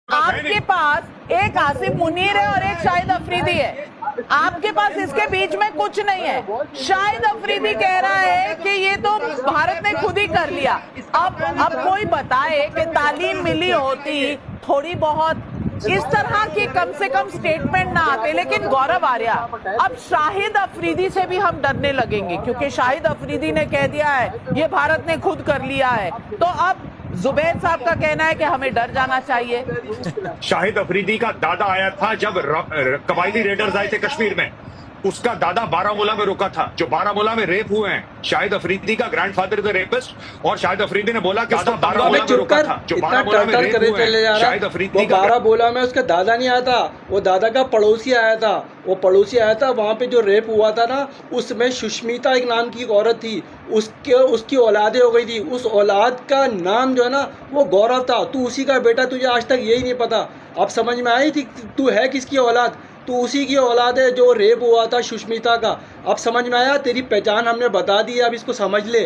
आपके पास एक आसिफ मुनीर है और एक शाहिद अफरीदी है, आपके पास इसके बीच में कुछ नहीं है। शाहिद अफरीदी कह रहा है कि ये तो भारत ने खुद ही कर लिया। अब कोई बताए कि तालीम मिली होती थोड़ी बहुत, इस तरह की कम से कम स्टेटमेंट ना आते। लेकिन गौरव आर्या, अब शाहिद अफरीदी से भी हम डरने लगेंगे क्योंकि शाहिद अफरीदी ने कह दिया है ये भारत ने खुद कर लिया है। तो अब जुबैर साहब का कहना है कि हमें डर जाना चाहिए। शाहिद अफरीदी का दादा आया था जब कबायली रेडर्स आए थे कश्मीर में, उसका दादा बारामूला में रुका था, जो बारामूला में रेप हुए हैं। शाहिद अफरीदी का ग्रैंडफादर द रेपिस्ट, और शाहिद अफरीदी ने बोला कि दादा बारामूला में रुका था, जो बारामूला में रेप हुए हैं। शाहिद अफरीदी का बारामूला में उसका दादा नहीं आया था, वो दादा का पड़ोसी आया था। वो पड़ोसी आया था, वहाँ पे जो रेप हुआ था ना, उसमें सुष्मिता एक नाम की एक औरत थी, उसकी औलादें हो गई थी। उस औलाद का नाम जो है ना वो गौरव था। तू उसी का बेटा, तुझे आज तक यही नहीं पता। अब समझ में आई थी तू है किसकी औलाद? तो उसी की औलाद है जो रेप हुआ था सुष्मिता का। अब समझ में आया, तेरी पहचान हमने बता दी है, अब इसको समझ ले।